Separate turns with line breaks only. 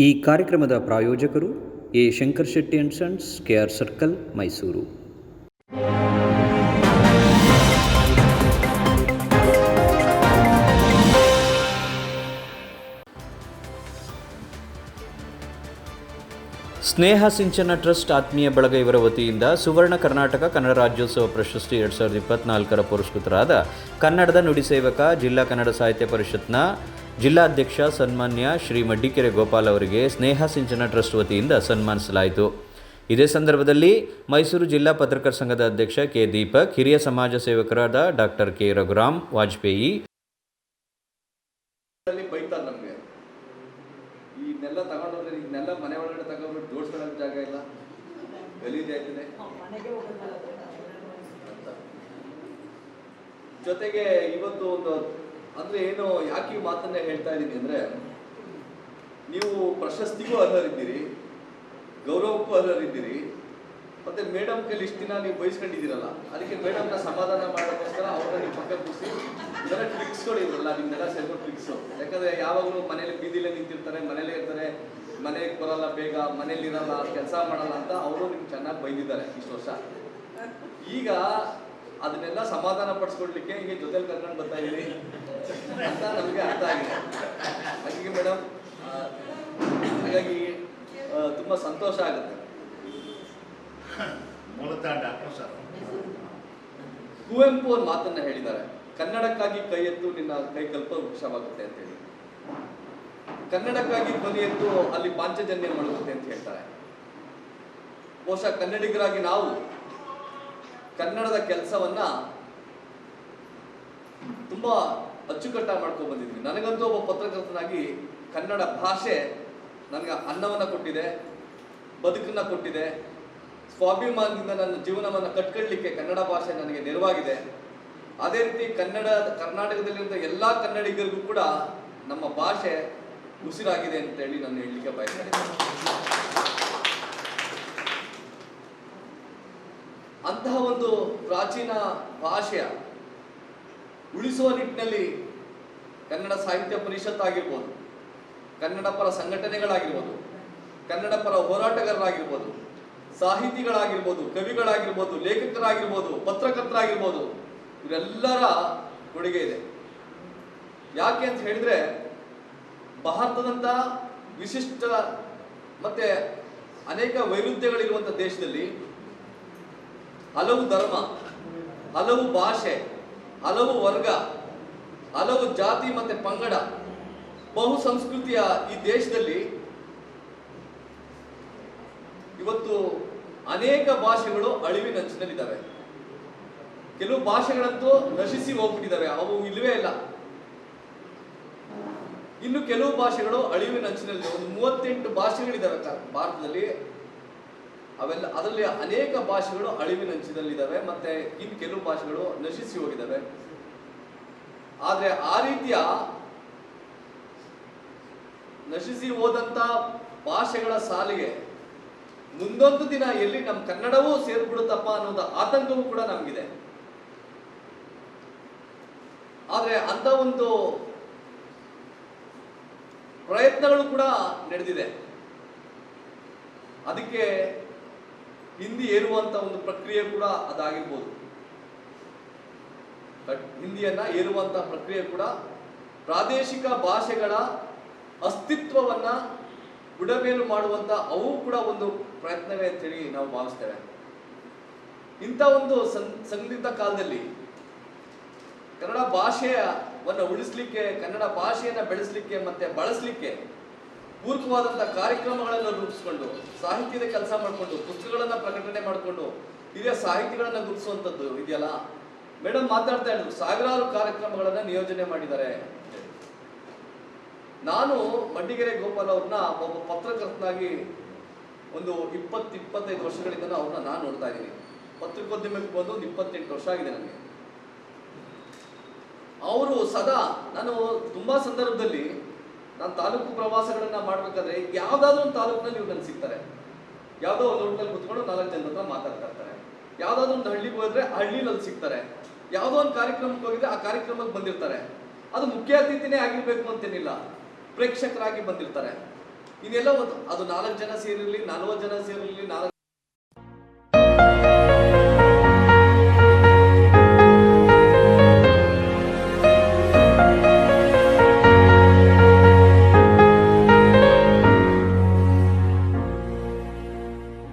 ಈ ಕಾರ್ಯಕ್ರಮದ ಪ್ರಾಯೋಜಕರು A Shankar Shetty and sons, KR circle, Mysuru. Sneha Sinchana trust ಆತ್ಮೀಯ ಬಳಗ ಇವರ ವತಿಯಿಂದ ಸುವರ್ಣ ಕರ್ನಾಟಕ ಕನ್ನಡ ರಾಜ್ಯೋತ್ಸವ ಪ್ರಶಸ್ತಿ 2024 ಪುರಸ್ಕೃತರಾದ ಕನ್ನಡದ ನುಡಿಸೇವಕ, ಜಿಲ್ಲಾ ಕನ್ನಡ ಸಾಹಿತ್ಯ ಪರಿಷತ್ನ ಜಿಲ್ಲಾಧ್ಯಕ್ಷ ಸನ್ಮಾನ್ಯ ಶ್ರೀ ಮಡ್ಡಿಕೆರೆ ಗೋಪಾಲ್ ಅವರಿಗೆ ಸ್ನೇಹ ಸಿಂಚನ ಟ್ರಸ್ಟ್ ವತಿಯಿಂದ ಸನ್ಮಾನಿಸಲಾಯಿತು. ಇದೇ ಸಂದರ್ಭದಲ್ಲಿ ಮೈಸೂರು ಜಿಲ್ಲಾ ಪತ್ರಕರ್ತರ ಸಂಘದ ಅಧ್ಯಕ್ಷ ಕೆ. ದೀಪಕ್, ಹಿರಿಯ ಸಮಾಜ ಸೇವಕರಾದ ಡಾಕ್ಟರ್ ಕೆ. ರಘುರಾಮ್ ವಾಜಪೇಯಿ,
ಇದನ್ನೆಲ್ಲ ತಗೊಂಡೋದ್ರೆ ಇದನ್ನೆಲ್ಲ ಮನೆ ಒಳಗಡೆ ತಗೊಂಡ್ಬಿಟ್ಟು ಜೋಡಿಸ್ಕೊಳ್ಳೋಕೆ ಜಾಗ ಇಲ್ಲ, ಗಲೀಜ್ ಆಯ್ತದೆ. ಜೊತೆಗೆ ಇವತ್ತು ಒಂದು ಅಂದ್ರೆ ಏನು, ಯಾಕೆ ಈ ಮಾತನ್ನ ಹೇಳ್ತಾ ಇದ್ದೀನಿ ಅಂದ್ರೆ, ನೀವು ಪ್ರಶಸ್ತಿಗೂ ಅರ್ಹರಿದ್ದೀರಿ, ಗೌರವಕ್ಕೂ ಅರ್ಹರಿದ್ದೀರಿ. ಮತ್ತೆ ಮೇಡಮ್ ಕೈಲಿ ಇಷ್ಟು ದಿನ ನೀವು ಬಯಸ್ಕೊಂಡಿದ್ದೀರಲ್ಲ, ಅದಕ್ಕೆ ಮೇಡಮ್ನ ಸಮಾಧಾನ ಮಾಡೋಕ್ಕೋಸ್ಕರ ಅವ್ರನ್ನ ನಿಮ್ಮ ಪಕ್ಕ ಕೂರಿಸಿ ಇದೆಲ್ಲ ಟ್ರಿಕ್ಸ್ಗಳು ಇರಲ್ಲ, ನಿಮ್ಮೆಲ್ಲ ಸೇರ್ಕೊಂಡು ಟ್ರಿಕ್ಸು. ಯಾಕಂದ್ರೆ ಯಾವಾಗಲೂ ಮನೇಲಿ ಬೀದಿಲೇ ನಿಂತಿರ್ತಾರೆ, ಮನೇಲೇ ಇರ್ತಾರೆ, ಮನೆಗೆ ಬರಲ್ಲ, ಬೇಗ ಮನೇಲಿ ಇರಲ್ಲ, ಕೆಲಸ ಮಾಡಲ್ಲ ಅಂತ ಅವರು ನಿಮ್ಗೆ ಚೆನ್ನಾಗಿ ಬೈದಿದ್ದಾರೆ ಇಷ್ಟು ವರ್ಷ. ಈಗ ಅದನ್ನೆಲ್ಲ ಸಮಾಧಾನ ಪಡಿಸ್ಕೊಡ್ಲಿಕ್ಕೆ ಹೀಗೆ ಜೊತೆಲಿ ಕರ್ಕೊಂಡು ಬರ್ತಾ ಇದ್ದೀರಿ ಅಂತ ನಮಗೆ ಅರ್ಥ ಆಗಿದೆ. ಹಾಗಾಗಿ ಮೇಡಮ್, ಹಾಗಾಗಿ ತುಂಬಾ ಸಂತೋಷ ಆಗುತ್ತೆ. ಕುವೆಂಪು ಒಂದು ಮಾತನ್ನ ಹೇಳಿದ್ದಾರೆ, ಕನ್ನಡಕ್ಕಾಗಿ ಕೈ ಎತ್ತು ನಿನ್ನ ಕೈ ಕಲ್ಪ ವೃಕ್ಷವಾಗುತ್ತೆ ಅಂತ ಹೇಳಿ. ಕನ್ನಡಕ್ಕಾಗಿ ಧ್ವನಿ ಎತ್ತು ಅಲ್ಲಿ ಪಾಂಚಜನ್ಯ ಮಾಡುತ್ತೆ ಅಂತ ಹೇಳ್ತಾರೆ. ಬಹುಶಃ ಕನ್ನಡಿಗರಾಗಿ ನಾವು ಕನ್ನಡದ ಕೆಲಸವನ್ನ ತುಂಬಾ ಅಚ್ಚುಕಟ್ಟಾಗಿ ಮಾಡ್ಕೊಂಡು ಬಂದಿದ್ವಿ. ನನಗಂತೂ ಒಬ್ಬ ಪತ್ರಕರ್ತನಾಗಿ ಕನ್ನಡ ಭಾಷೆ ನನಗೆ ಅನ್ನವನ್ನ ಕೊಟ್ಟಿದೆ, ಬದುಕನ್ನ ಕೊಟ್ಟಿದೆ. ಸ್ವಾಭಿಮಾನದಿಂದ ನನ್ನ ಜೀವನವನ್ನು ಕಟ್ಕೊಳ್ಳಲಿಕ್ಕೆ ಕನ್ನಡ ಭಾಷೆ ನನಗೆ ನೆರವಾಗಿದೆ. ಅದೇ ರೀತಿ ಕರ್ನಾಟಕದಲ್ಲಿರುವ ಎಲ್ಲ ಕನ್ನಡಿಗರಿಗೂ ಕೂಡ ನಮ್ಮ ಭಾಷೆ ಉಸಿರಾಗಿದೆ ಅಂತ ಹೇಳಿ ನಾನು ಹೇಳಲಿಕ್ಕೆ ಬಯಸ್ತೇನೆ. ಅಂತಹ ಒಂದು ಪ್ರಾಚೀನ ಭಾಷೆಯ ಉಳಿಸುವ ನಿಟ್ಟಿನಲ್ಲಿ ಕನ್ನಡ ಸಾಹಿತ್ಯ ಪರಿಷತ್ ಆಗಿರ್ಬೋದು, ಕನ್ನಡ ಪರ ಸಂಘಟನೆಗಳಾಗಿರ್ಬೋದು, ಕನ್ನಡ ಪರ ಹೋರಾಟಗಾರರಾಗಿರ್ಬೋದು, ಸಾಹಿತಿಗಳಾಗಿರ್ಬೋದು, ಕವಿಗಳಾಗಿರ್ಬೋದು, ಲೇಖಕರಾಗಿರ್ಬೋದು, ಪತ್ರಕರ್ತರಾಗಿರ್ಬೋದು, ಇವರೆಲ್ಲರ ಕೊಡುಗೆ ಇದೆ. ಯಾಕೆ ಅಂತ ಹೇಳಿದ್ರೆ, ಭಾರತದಂತ ವಿಶಿಷ್ಟ ಮತ್ತೆ ಅನೇಕ ವೈರುಧ್ಯಗಳಿರುವಂಥ ದೇಶದಲ್ಲಿ ಹಲವು ಧರ್ಮ, ಹಲವು ಭಾಷೆ, ಹಲವು ವರ್ಗ, ಹಲವು ಜಾತಿ ಮತ್ತೆ ಪಂಗಡ, ಬಹು ಸಂಸ್ಕೃತಿಯ ಈ ದೇಶದಲ್ಲಿ ಇವತ್ತು ಅನೇಕ ಭಾಷೆಗಳು ಅಳಿವಿನಂಚಿನಲ್ಲಿದ್ದಾವೆ. ಕೆಲವು ಭಾಷೆಗಳಂತೂ ನಶಿಸಿ ಹೋಗ್ಬಿಟ್ಟಿದ್ದಾವೆ, ಅವು ಇಲ್ಲವೇ ಇಲ್ಲ. ಇನ್ನು ಕೆಲವು ಭಾಷೆಗಳು ಅಳಿವಿನಂಚಿನಲ್ಲಿ, ಒಂದು 38 ಭಾಷೆಗಳಿದ್ದಾವೆ ಭಾರತದಲ್ಲಿ. ಅದರಲ್ಲಿ ಅನೇಕ ಭಾಷೆಗಳು ಅಳಿವಿನಂಚಿನಲ್ಲಿದ್ದಾವೆ, ಮತ್ತೆ ಇನ್ನು ಕೆಲವು ಭಾಷೆಗಳು ನಶಿಸಿ ಹೋಗಿದ್ದಾವೆ. ಆದ್ರೆ ಆ ರೀತಿಯ ನಶಿಸಿ ಹೋದಂತ ಭಾಷೆಗಳ ಸಾಲಿಗೆ ಮುಂದೊಂದು ದಿನ ಎಲ್ಲಿ ನಮ್ಮ ಕನ್ನಡವೂ ಸೇರ್ಬಿಡುತ್ತಪ್ಪ ಅನ್ನೋದು ಆತಂಕವೂ ಕೂಡ ನಮಗಿದೆ. ಆದ್ರೆ ಅಂತ ಒಂದು ಪ್ರಯತ್ನಗಳು ಕೂಡ ನಡೆದಿದೆ. ಅದಕ್ಕೆ ಹಿಂದಿ ಏರುವಂತ ಒಂದು ಪ್ರಕ್ರಿಯೆ ಕೂಡ ಅದಾಗಿರ್ಬೋದು. ಹಿಂದಿಯನ್ನ ಏರುವಂತ ಪ್ರಕ್ರಿಯೆ ಕೂಡ ಪ್ರಾದೇಶಿಕ ಭಾಷೆಗಳ ಅಸ್ತಿತ್ವವನ್ನ ಬುಡಮೇಲು ಮಾಡುವಂತ ಅವು ಕೂಡ ಒಂದು ಪ್ರಯತ್ನವೇ ಅಂತ ಹೇಳಿ ನಾವು ಭಾವಿಸ್ತೇವೆ. ಇಂಥ ಒಂದು ಸಂದಿಗ್ಧ ಕಾಲದಲ್ಲಿ ಕನ್ನಡ ಭಾಷೆಯನ್ನ ಉಳಿಸ್ಲಿಕ್ಕೆ, ಕನ್ನಡ ಭಾಷೆಯನ್ನ ಬೆಳೆಸಲಿಕ್ಕೆ ಮತ್ತೆ ಬಳಸಲಿಕ್ಕೆ ಪೂರಕವಾದಂತಹ ಕಾರ್ಯಕ್ರಮಗಳನ್ನು ರೂಪಿಸಿಕೊಂಡು, ಸಾಹಿತ್ಯದ ಕೆಲಸ ಮಾಡಿಕೊಂಡು, ಪುಸ್ತಕಗಳನ್ನ ಪ್ರಕಟಣೆ ಮಾಡಿಕೊಂಡು ಹಿರಿಯ ಸಾಹಿತಿಗಳನ್ನ ಗುರುತಿಸುವಂಥದ್ದು ಇದೆಯಲ್ಲ. ಮೇಡಮ್ ಮಾತಾಡ್ತಾ ಇದ್ರು, ಸಾವಿರಾರು ಕಾರ್ಯಕ್ರಮಗಳನ್ನ ನಿಯೋಜನೆ ಮಾಡಿದ್ದಾರೆ. ನಾನು ಮಡ್ಡಿಕೆರೆ ಗೋಪಾಲ್ ಅವ್ರನ್ನ ಒಬ್ಬ ಪತ್ರಕರ್ತನಾಗಿ ಒಂದು 20-25 ವರ್ಷಗಳಿಂದ ಅವ್ರನ್ನ ನಾನು ನೋಡ್ತಾ ಇದ್ದೀನಿ. ಪತ್ರಿಕೋದ್ಯಮಕ್ಕೆ ಬಂದು ಒಂದು 28 ವರ್ಷ ಆಗಿದೆ ನನಗೆ. ಅವರು ಸದಾ, ನಾನು ತುಂಬಾ ಸಂದರ್ಭದಲ್ಲಿ ನಾನು ತಾಲೂಕು ಪ್ರವಾಸಗಳನ್ನ ಮಾಡ್ಬೇಕಾದ್ರೆ ಯಾವ್ದಾದ್ರು ಒಂದು ತಾಲೂಕಿನಲ್ಲಿ ಇವ್ರು ನನ್ಗೆ ಸಿಗ್ತಾರೆ. ಯಾವ್ದೋ ಒಂದು ಹೋಟೆಲ್ ಕುತ್ಕೊಂಡು 4 ಜನರ ಹತ್ರ ಮಾತಾಡ್ತಾ ಇರ್ತಾರೆ. ಯಾವ್ದಾದ್ರು ಒಂದು ಹಳ್ಳಿಗೆ ಹೋದ್ರೆ ಹಳ್ಳಿನಲ್ಲಿ ಸಿಗ್ತಾರೆ. ಯಾವುದೋ ಒಂದು ಕಾರ್ಯಕ್ರಮಕ್ಕೆ ಹೋಗಿದ್ರೆ ಆ ಕಾರ್ಯಕ್ರಮಕ್ಕೆ ಬಂದಿರ್ತಾರೆ. ಅದು ಮುಖ್ಯ ಅತಿಥಿನೇ ಆಗಿರ್ಬೇಕು ಅಂತೇನಿಲ್ಲ, ಪ್ರೇಕ್ಷಕರಾಗಿ ಬಂದಿರ್ತಾರೆ. ಇನ್ನೆಲ್ಲ ಒಂದು ಅದು 4 ಜನ ಸೇರಿರಲಿ 40 ಜನ ಸೇರಿರಲಿ 4